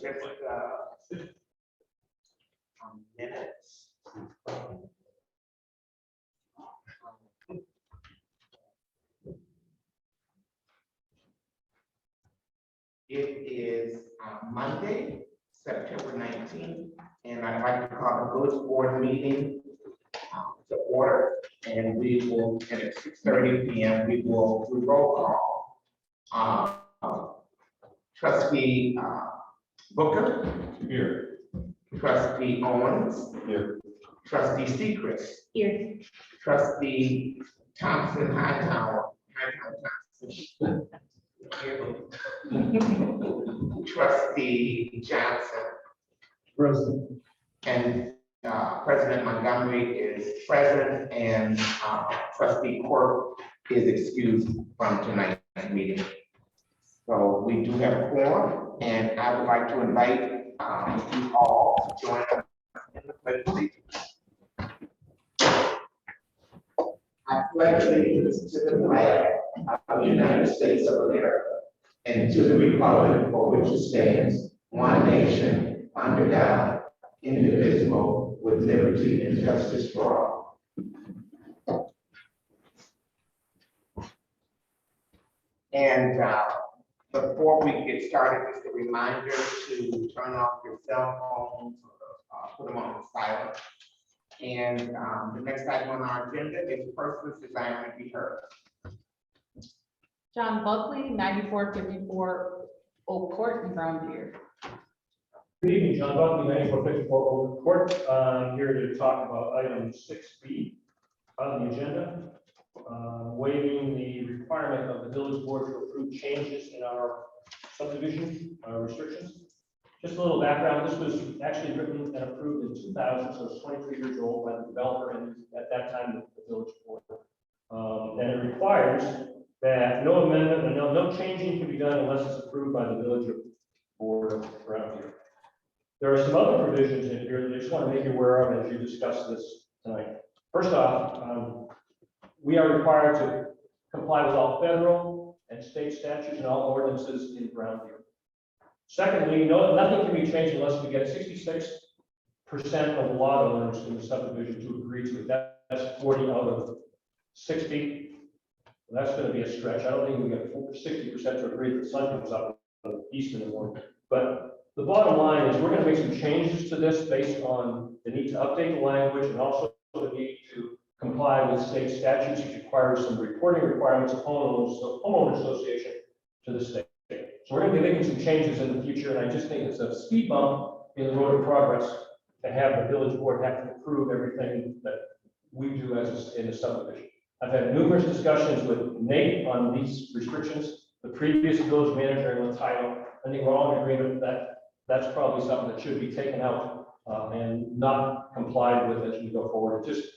just minutes. It is Monday, September 19th, and I'd like to call the village board meeting to order. And we will, and at 6:30 p.m., we will do roll call. Trustee Booker. Here. Trustee Owens. Here. Trustee Sechrist. Here. Trustee Thompson Hightower. Thompson. Trustee Johnson. Present. And President Montgomery is present, and Trustee Quirk is excused from tonight's meeting. So we do have a quorum, and I would like to invite you all to join us in the pledge of allegiance. I pledge allegiance to the flag of the United States of America and to the republic for which it stands, one nation, under God, indivisible, with liberty and justice for all. And before we get started, just a reminder to turn off your cell phones or put them on silent. And the next item on our agenda is persons desiring to be heard. John Buckley, 9454 Oak Court in Brownfield. Good evening, John Buckley, 9454 Oak Court. I'm here to talk about item 6B on the agenda, waiving the requirement of the village board to approve changes in our subdivision restrictions. Just a little background, this was actually written and approved in 2000, so it's 23 years old by the developer, and at that time, the village board. And it requires that no amendment and no changing can be done unless it's approved by the village board around here. There are some other provisions in here that I just want to make you aware of as you discuss this tonight. First off, we are required to comply with all federal and state statutes and all ordinances in Brownfield. Secondly, nothing can be changed unless we get 66% of lot owners in the subdivision to agree to it. That's 40 out of 60. Well, that's going to be a stretch. I don't think we get 60% to agree that the sun comes up east in the morning. But the bottom line is we're going to make some changes to this based on the need to update the language and also the need to comply with state statutes, which requires some reporting requirements of homeowners association to the state. So we're going to be making some changes in the future, and I just think it's a speed bump in the road of progress to have the village board have to approve everything that we do in the subdivision. I've had numerous discussions with Nate on these restrictions, the previous village manager and with Tyler. I think we're all in agreement that that's probably something that should be taken out and not complied with as we go forward. It just,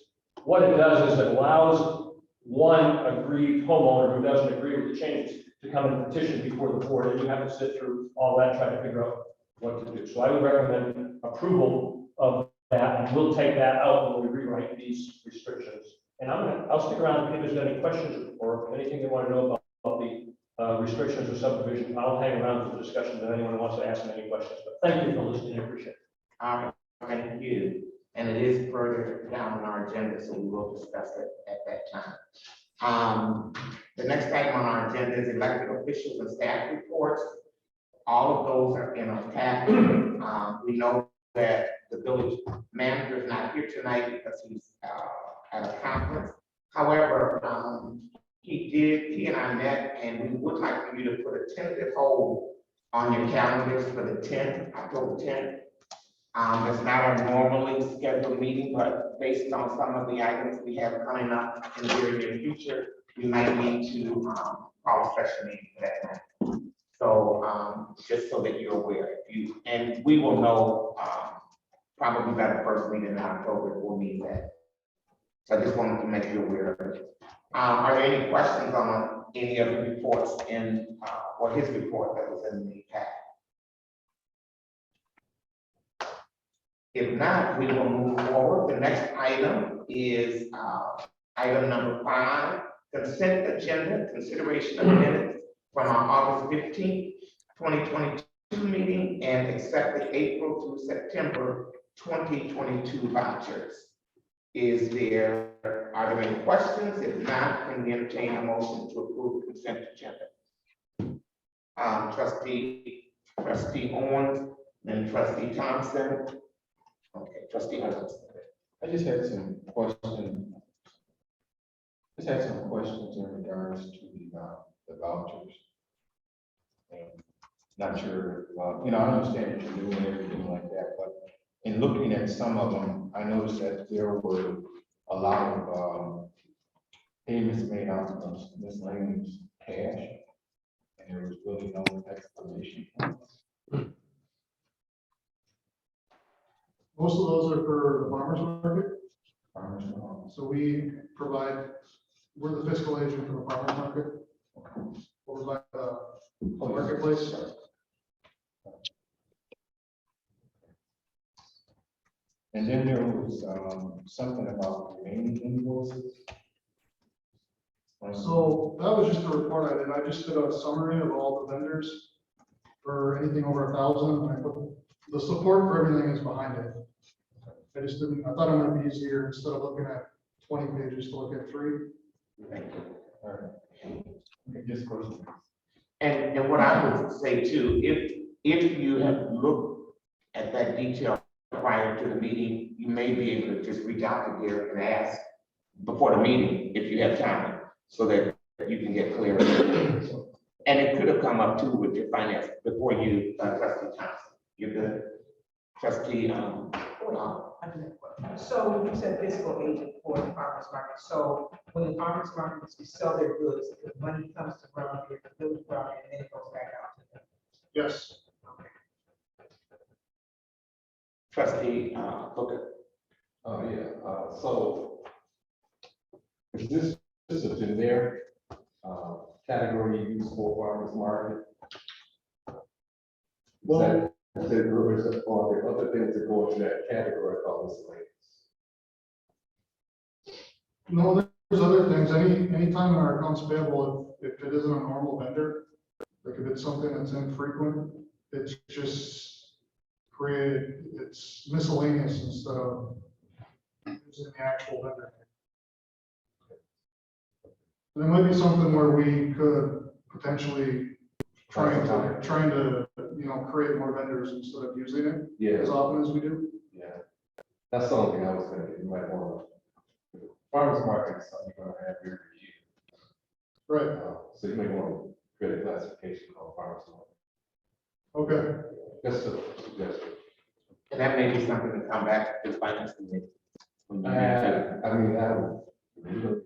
what it does is it allows one aggrieved homeowner who doesn't agree with the changes to come and petition before the board, and you have to sit through all that, trying to figure out what to do. So I would recommend approval of that, and we'll take that out when we rewrite these restrictions. And I'll stick around if there's any questions or anything they want to know about the restrictions or subdivision. I'll hang around for the discussion if anyone wants to ask me any questions. But thank you for listening. I appreciate it. Thank you. And it is further down on our agenda, so we will discuss it at that time. The next item on our agenda is elected officials and staff reports. All of those are in our packet. We know that the village manager is not here tonight because he's at a conference. However, he and I met, and we would like for you to put a tentative hold on your calendars for the 10th, October 10th. It's not our normally scheduled meeting, but based on some of the items we have coming up in the very near future, we might need to call a special meeting for that night. So just so that you're aware, and we will know probably by the first meeting in October if we'll need that. So I just wanted to make you aware of it. Are there any questions on any of the reports in or his report that was in the packet? If not, we will move forward. The next item is item number 5, consent agenda, consideration of minutes from our August 15th, 2022 meeting and accept the April through September 2022 vouchers. Are there any questions? If not, can we entertain a motion to approve the consent agenda? Trustee Owens, then trustee Thompson. Okay, trustee Owens. I just had some questions. In regards to the vouchers. And not sure, I understand what you're doing and everything like that, but in looking at some of them, I noticed that there were a lot of payments made out of miscellaneous cash, and there was really no explanation. Most of those are for the farmer's market. Farmers market. So we're the fiscal agent for the farmer's market. Over by the marketplace. And then there was something about remaining invoices. So that was just a report I did. I just did a summary of all the vendors for anything over 1,000. I put the support for everything is behind it. I thought it might be easier instead of looking at 20 pages to look at 3. Thank you. All right. Okay, just questions. And what I would say too, if you have looked at that detail prior to the meeting, you may be able to just reach out to Gary and ask before the meeting, if you have time, so that you can get clarity. And it could have come up too with your finance before you, trustee Thompson. You're good? Trustee, So when you said fiscal agent for the farmer's market, so when the farmer's markets sell their goods, the money comes to Brown, the village Brown, and then it goes back out to them. Yes. trustee, Booker. Oh, yeah, so is this a generic category used for farmers market? Well, or are there other things that go into that category called miscellaneous? No, there's other things. Anytime in our accounts payable, if it isn't a normal vendor, like if it's something that's infrequent, it's just it's miscellaneous instead of using the actual vendor. There might be something where we could potentially trying to create more vendors instead of using it Yeah, as often as we do. yeah. That's the only thing I was thinking. You might want to. Farmers market is something you're gonna have every year. Right. So you may want to create a classification called farmers market. Okay. Just a suggestion. And that may be something to come back to the finance committee. when you need to. I mean, I would. Really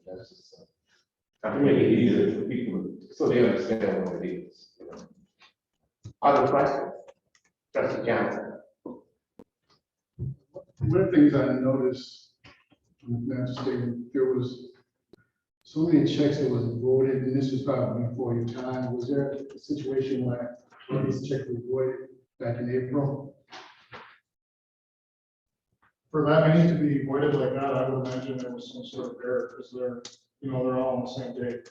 that's just to Something make it maybe easier for people so they understand what it is. Other questions? Trustee Johnson. One of the things I noticed, there was so many checks that was voided, and this was probably before your time. Was there a situation where these checks were voided back in April? For that many to be voided like that, I would imagine there was some sort of error because they're all on the same date.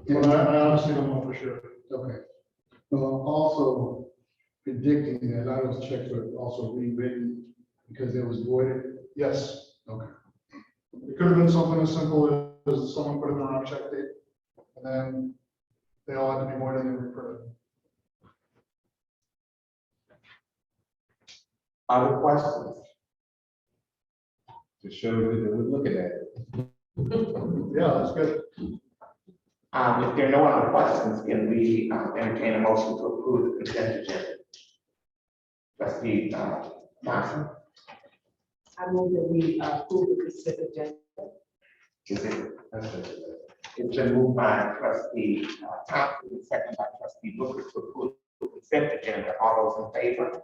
But I honestly don't know for sure. Okay. Well, also predicting that a lot of those checks were also rewritten because they was voided. Yes. Okay. It could have been something as simple as someone put in the wrong check date, and then they all had to be voided and reprinted. Other questions? To show you that we're looking at it. Yeah, that's good. If there are no other questions, can we entertain a motion to approve the consent agenda? Trustee Thompson, I move that we approve the consent agenda. is it? That's it. It's been moved by trustee Thompson, and second by trustee Booker to approve the consent agenda. All those in favor?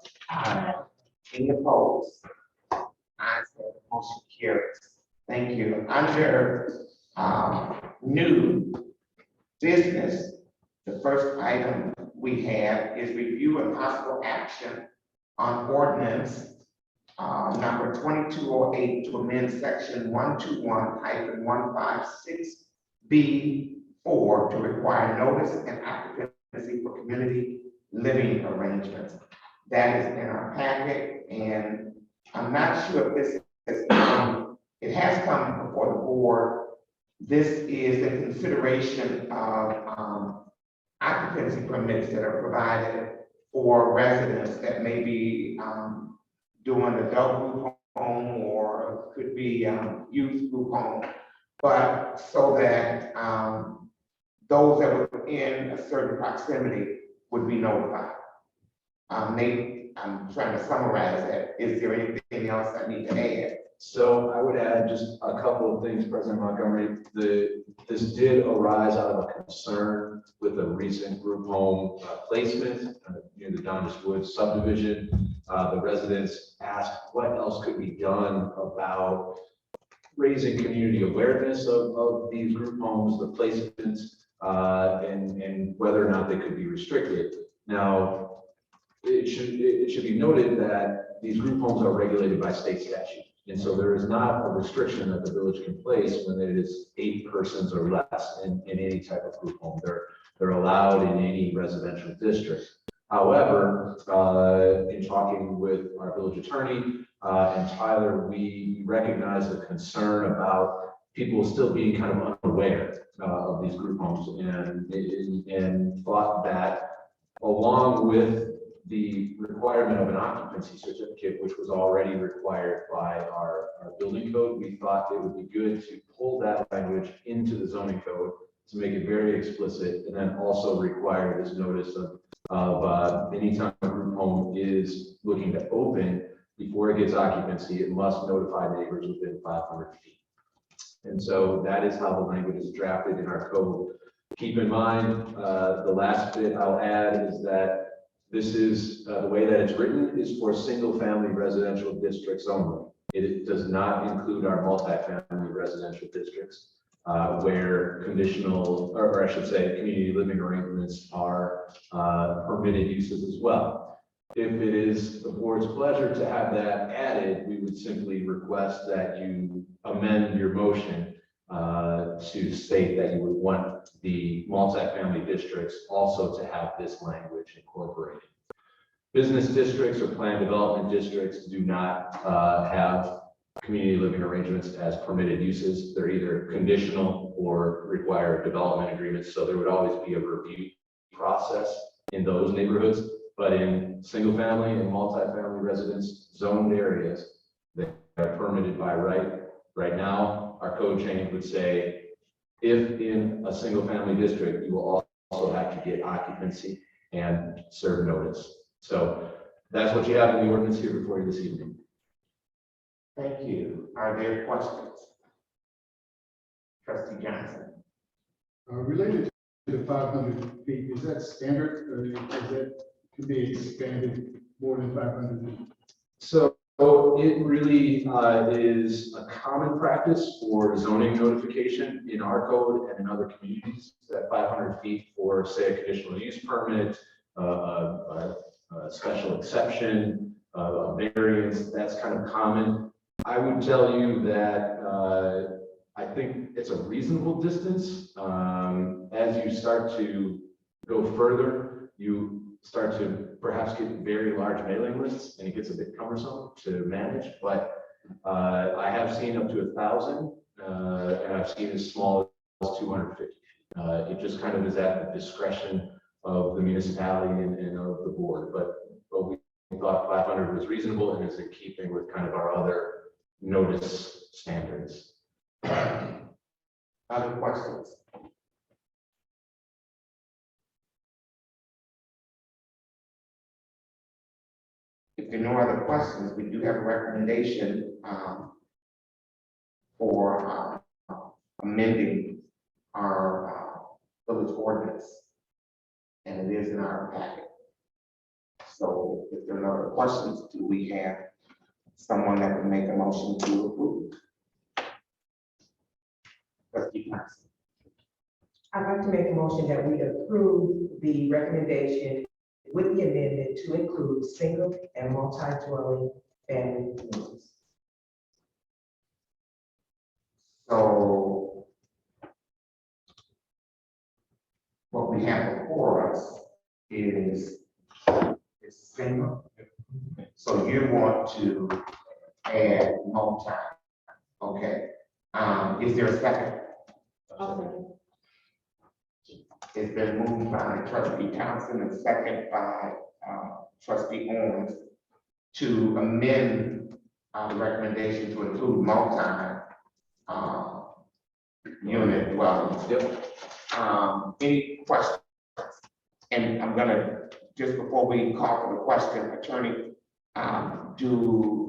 Any opposed? Ayes have it, motion carries. Thank you. Under new business, the first item we have is review and possible action on ordinance number 2208 to amend section 121-156B 4 to require notice and occupancy for community living arrangements. That is in our packet, and I'm not sure if this has come, it has come before the board. This is in consideration of occupancy permits that are provided for residents that may be doing adult group home or could be youth group home. But so that those that were in a certain proximity would be notified. Nate, I'm trying to summarize that. Is there anything else I need to add? So I would add just a couple of things, President Montgomery. This did arise out of a concern with a recent group home placement near the Donis Woods subdivision. The residents asked what else could be done about raising community awareness of these group homes, the placements, and whether or not they could be restricted. Now, it should be noted that these group homes are regulated by state statute. And so there is not a restriction that the village can place when it is 8 persons or less in any type of group home. They're allowed in any residential district. However, in talking with our village attorney and Tyler, we recognize the concern about people still being kind of unaware of these group homes and thought that along with the requirement of an occupancy certificate, which was already required by our building code, we thought it would be good to pull that language into the zoning code to make it very explicit, and then also require this notice of anytime a group home is looking to open, before it gets occupancy, it must notify neighbors within 500 feet. And so that is how the language is drafted in our code. Keep in mind, the last bit I'll add is that this is, the way that it's written is for single-family residential districts only. It does not include our multifamily residential districts, where conditional, or I should say, community living arrangements are permitted uses as well. If it is the board's pleasure to have that added, we would simply request that you amend your motion to state that you would want the multifamily districts also to have this language incorporated. Business districts or planned development districts do not have community living arrangements as permitted uses. They're either conditional or require development agreements. So there would always be a review process in those neighborhoods. But in single family and multifamily residence zoned areas, they are permitted by right. Right now, our code change would say, if in a single family district, you will also have to get occupancy and serve notice. So that's what you have in the ordinance here before you this evening. Thank you. Are there questions? Trustee Johnson. Related to the 500 feet, is that standard, or is that to be expanded more than 500 feet? So it really is a common practice for zoning notification in our code and in other communities, that 500 feet for, say, a conditional use permit, a special exception, a variance, that's kind of common. I would tell you that I think it's a reasonable distance. As you start to go further, you start to perhaps get very large mailing lists, and it gets a bit cumbersome to manage. But I have seen up to 1,000, and I've seen as small as 250. It just kind of is at the discretion of the municipality and of the board. But we thought 500 was reasonable and is in keeping with kind of our other notice standards. Other questions? If there are no other questions, we do have a recommendation for amending our village ordinance, and it is in our packet. So if there are no other questions, do we have someone that would make a motion to approve? Trustee Johnson. I'd like to make a motion that we approve the recommendation with the amendment to include single and multi-dwelling family units. So what we have before us is single. So you want to add multi, okay? Is there a second? It's been moved by trustee Thompson and second by trustee Owens to amend the recommendation to include unit dwellings. Yep. Any questions? And I'm gonna, just before we call for the question, attorney,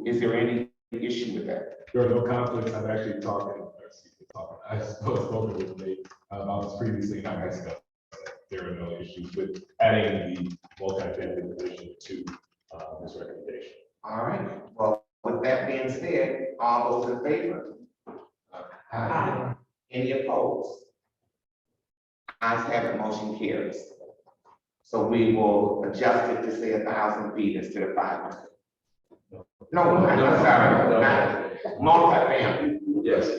is there any issue with that? There are no conflicts. I've actually I've spoken with Nate about this previously, and I've discussed that there are no issues with adding the multifamily division to this recommendation. All right, well, with that being said, all those in favor? Any opposed? Ayes have it, motion carries. So we will adjust it to say 1,000 feet instead of 500. No, I'm sorry, not multifamily. Yes.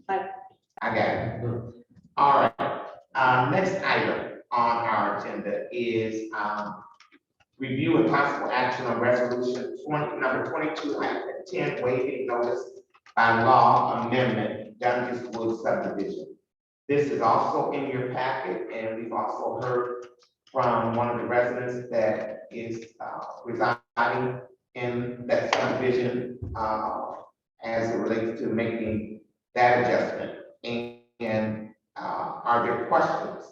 I got it. All right, next item on our agenda is, review and possible action on resolution number 22-10, waiving notice by law amendment, Dundas Wood subdivision. This is also in your packet, and we've also heard from one of the residents that is residing in that subdivision as it relates to making that adjustment. And are there questions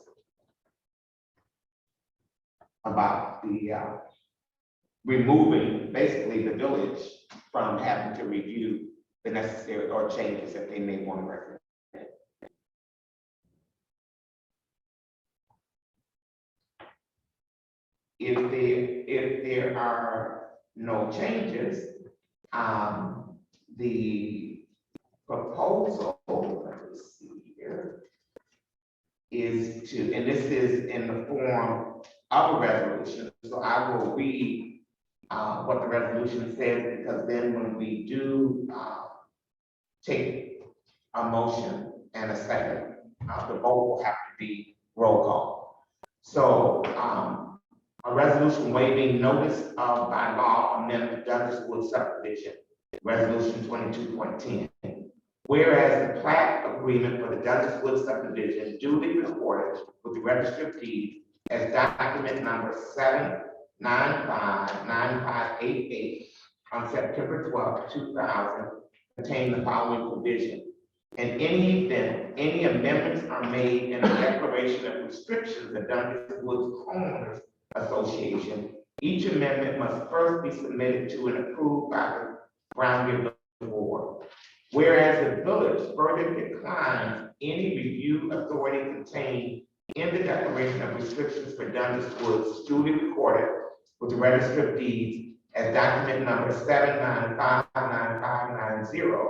about the removing basically the village from having to review the necessary or changes that they may want to recommend? If there are no changes, the proposal, let me see here, is to, and this is in the form of a resolution, so I will read what the resolution says, because then when we do take a motion and a second, the vote will have to be roll call. So a resolution waiving notice of by law amendment Dundas Wood subdivision, resolution 22.10. Whereas the plat agreement for the Dundas Wood subdivision duly recorded with the Register of Deeds as document number 7959588 on September 12, 2000, contain the following provision. In any event, any amendments are made in the declaration of restrictions of Dundas Woods Homeowners Association. Each amendment must first be submitted to and approved by the Brown Board. Whereas the village further declines any review authority contained in the declaration of restrictions for Dundas Woods duly recorded with the Register of Deeds as document number 7959590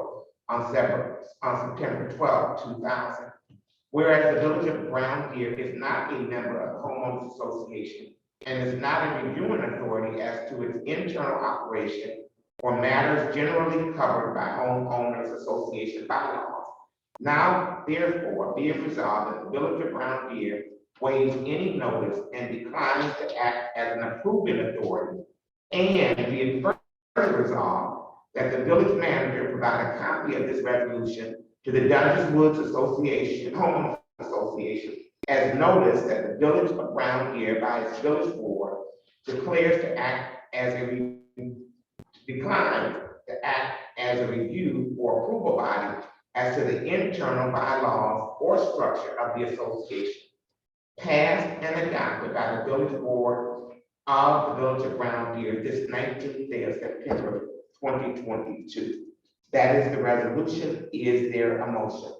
on September 12, 2000. Whereas the village of Brown Deer is not a member of the Homeowners Association and is not a reviewing authority as to its internal operation or matters generally covered by Homeowners Association bylaws. Now, therefore, be it resolved that the village of Brown Deer waives any notice and declines to act as an approving authority, and be it further resolved that the village manager provide a copy of this resolution to the Dundas Woods Association, Homeowners Association, as notice that the village of Brown Deer by its village board declares to act as a declines to act as a review or approval body as to the internal bylaws or structure of the association, passed and adopted by the village board of the village of Brown Deer this 19th day of September 2022. That is the resolution. Is there a motion?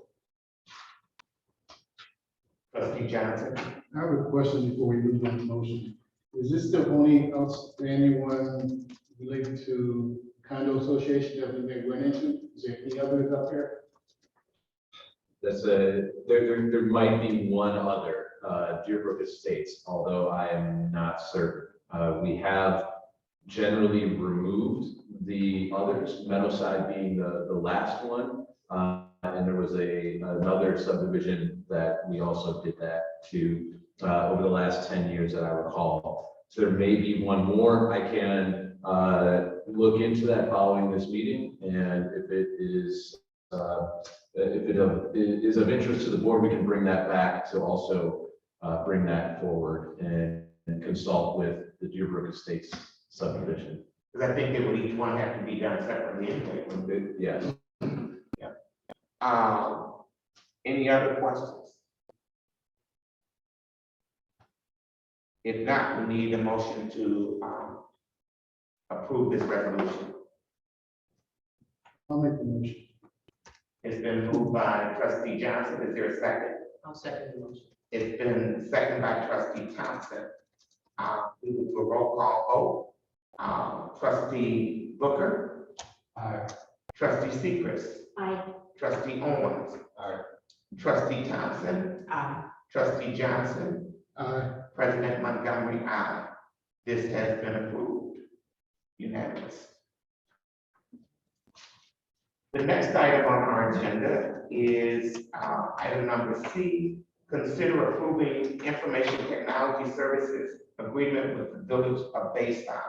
Trustee Johnson. I have a question before we move on to motion. Is this the only outstanding one related to condo association that we may run into? Is there any others up there? There might be one other, Deerbrook Estates, although I am not certain. We have generally removed the others, Meadowside being the last one. And there was another subdivision that we also did that to. over the last 10 years that I recall. So there may be one more. I can look into that following this meeting, and if it is of interest to the board, we can bring that back to also bring that forward and consult with the Deerbrook Estates subdivision. Because I think they would each one have to be done separately anyway. wouldn't it? Yes. Any other questions? If not, we need a motion to approve this resolution. I'll make the motion. It's been moved by trustee Johnson. Is there a second? I'll second the motion. It's been seconded by trustee Thompson. We will do a roll call vote. Trustee Booker. Aye. Trustee Sechrist. Aye. Trustee Owens. Aye. Trustee Thompson. Aye. Trustee Johnson. Aye. President Montgomery, aye. This has been approved. Unanimous. The next item on our agenda is item number C. Consider approving information technology services agreement with the Village of Bayside.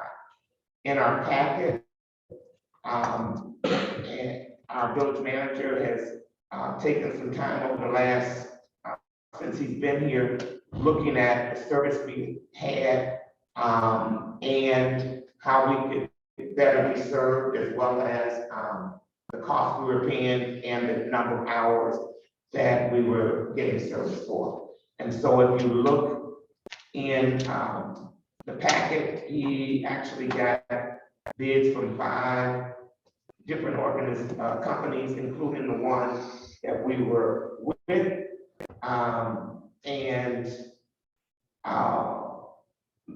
In our packet, and our village manager has taken some time over the last, since he's been here, looking at the service we had, and how we could better be served, as well as the cost we were paying and the number of hours that we were getting service for. And so if you look in the packet, he actually got bids from 5 different companies, including the one that we were with.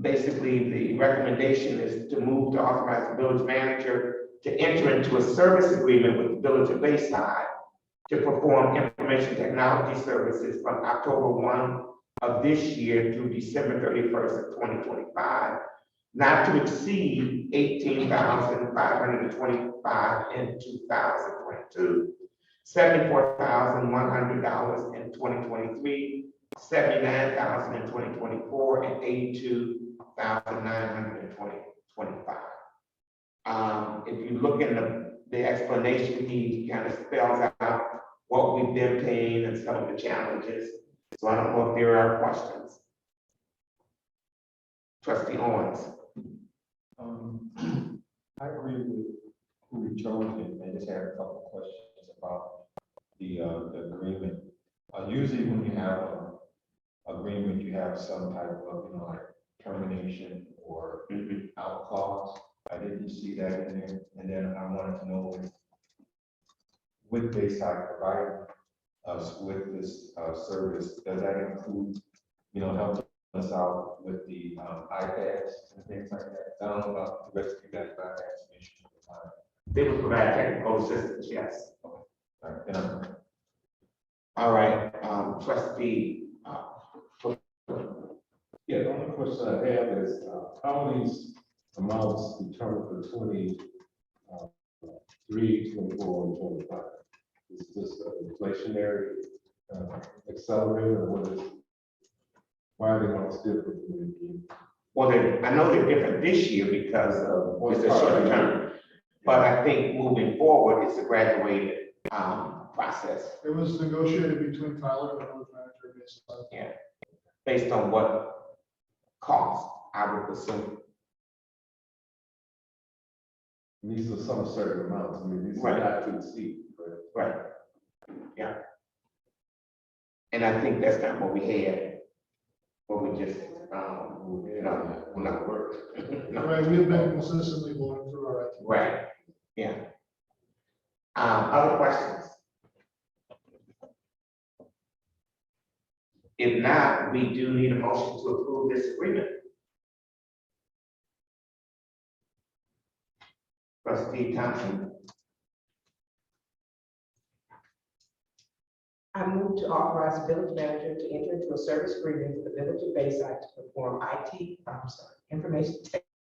Basically, the recommendation is to move to authorize the village manager to enter into a service agreement with the Village of Bayside to perform information technology services from October 1 of this year through December 31st of 2025, not to exceed $18,525 in 2022, $74,100 in 2023, $79,000 in 2024, and $82,900 in 2025. If you look in the explanation, he kind of spells out what we've been paying and some of the challenges. So I don't know if there are questions. Trustee Owens. I agree with who we chose, and I just had a couple of questions about the agreement. Usually when you have an agreement, you have some type of, like termination or out clause. I didn't see that in there. And then I wanted to know, with Bayside providing us with this service, does that include, helping us out with the iPads and things like that? I don't know about the rest of you guys, but I had some issues with time. They will provide technical assistance, yes. All right, then I'm. All right, trustee. Yeah, the only question I have is, how are these amounts determined for 23, 24, and 25? Is this an inflationary accelerator, or what is, why are the amounts different? Well, I know they're different this year because of it's a short term, but I think moving forward, it's a graduated process. It was negotiated between Tyler and the village manager, basically. Yeah, based on what cost, I would assume. These are some certain amounts, I mean, these are Right. not to exceed, Right. Yeah. And I think that's not what we had, what we just, we're not working. No. Right, we have been consistently going through our IT. Right, yeah. Other questions? If not, we do need a motion to approve this agreement. Trustee Thompson. I move to authorize the village manager to enter into a service agreement with the Village of Bayside to perform information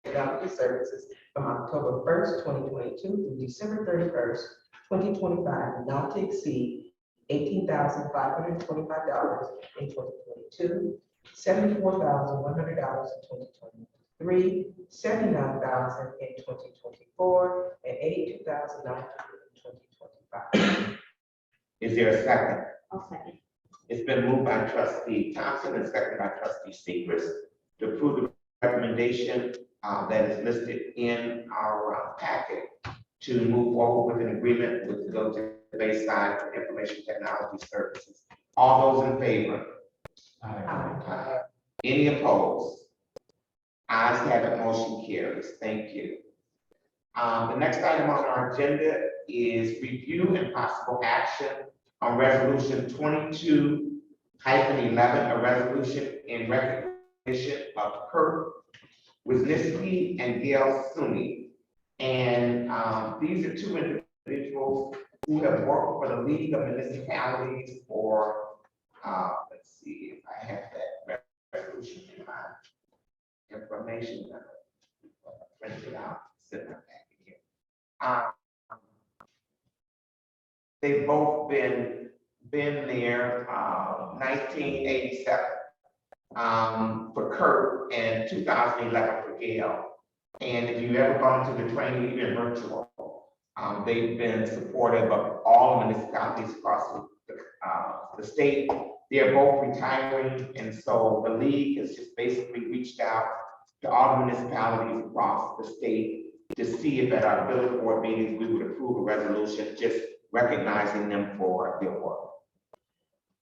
technology services from October 1st, 2022 through December 31st, 2025, not to exceed $18,525 in 2022, $74,100 in 2023, $79,000 in 2024, and $82,900 in 2025. Is there a second? I'll second. It's been moved by trustee Thompson and seconded by trustee Secret to approve the recommendation that is listed in our packet to move forward with an agreement with the Village of Bayside for information technology services. All those in favor? Aye. Any opposed? Ayes have it, motion carries. Thank you. The next item on our agenda is review and possible action on resolution 22-11, a resolution in recognition of Kurt Wisniewski and Gail Sumi. And these are two individuals who have worked for the League of Municipalities for, let's see if I have that resolution in my information. Print it out, sit my back here. They've both been there, 1987 for Kurt and 2011 for Gail. And if you've ever gone to the training, even virtual, they've been supportive of all municipalities across the state. They're both retiring, and so the league has just basically reached out to all municipalities across the state to see if at our village board meetings, we would approve a resolution just recognizing them for their work.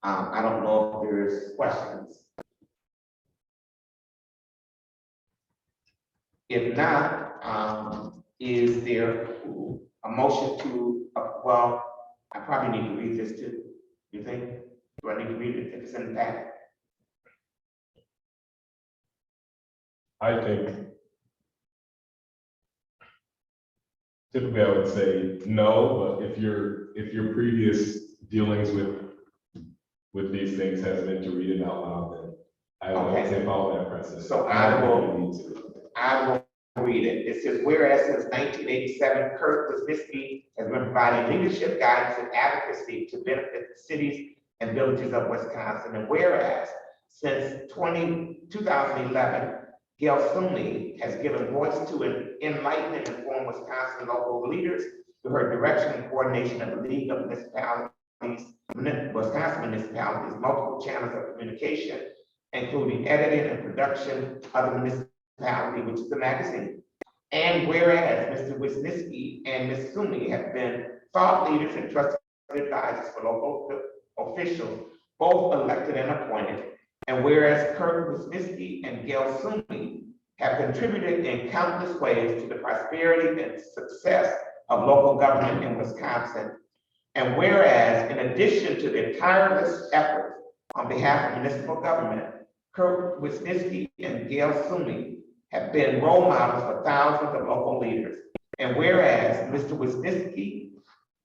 I don't know if there's questions. If not, is there a motion to, well, I probably need to read this too. You think? Do I need to read it if it's in the packet? I think typically I would say no, but if your previous dealings with these things has been to read it out loud, then I would say follow that precedent. So I will read it. It says, whereas since 1987, Kurt Wisniewski has been providing leadership, guidance, and advocacy to benefit the cities and villages of Wisconsin. And whereas since 2011, Gail Sumi has given voice to enlighten and inform Wisconsin local leaders through her direction and coordination of the League of Wisconsin municipalities, multiple channels of communication, including editing and production of the municipality, which is the magazine. And whereas Mr. Wisniewski and Ms. Sumi have been thought leaders and trusted advisors for local officials, both elected and appointed. And whereas Kurt Wisniewski and Gail Sumi have contributed in countless ways to the prosperity and success of local government in Wisconsin. And whereas, in addition to their tireless efforts on behalf of municipal government, Kurt Wisniewski and Gail Sumi have been role models for thousands of local leaders. And whereas Mr. Wisniewski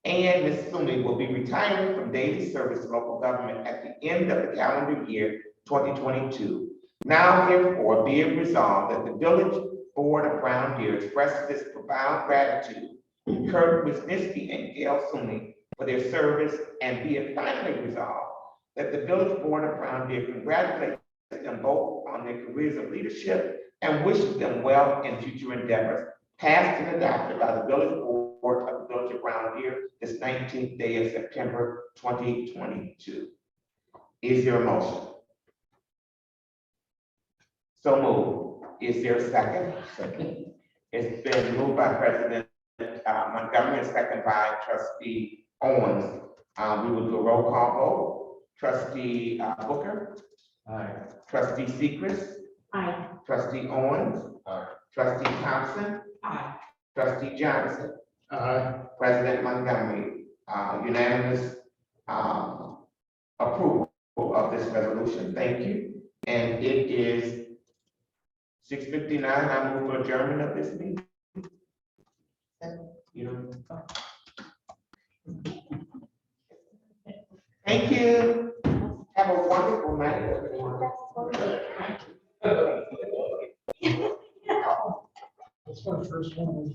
and Ms. Sumi will be retiring from daily service to local government at the end of the calendar year 2022. Now therefore be it resolved that the Village Board of Brown Deer expresses its profound gratitude to Kurt Wisniewski and Gail Sumi for their service, and be it finally resolved that the Village Board of Brown Deer congratulates them both on their careers of leadership and wishes them well in future endeavors, passed and adopted by the Village Board of the Village of Brown Deer this 19th day of September 2022. Is there a motion? So moved. Is there a second? Second. It's been moved by President Montgomery and second by Trustee Owens. We will do a roll call vote. Trustee Booker. Aye. Trustee Secret. Aye. Trustee Owens. Aye. Trustee Thompson. Aye. Trustee Johnson. Aye. President Montgomery. Unanimous approval of this resolution. Thank you. And it is 6:59. I move for adjournment of this meeting. You know. Thank you. Have a wonderful night, everyone. That's my first one.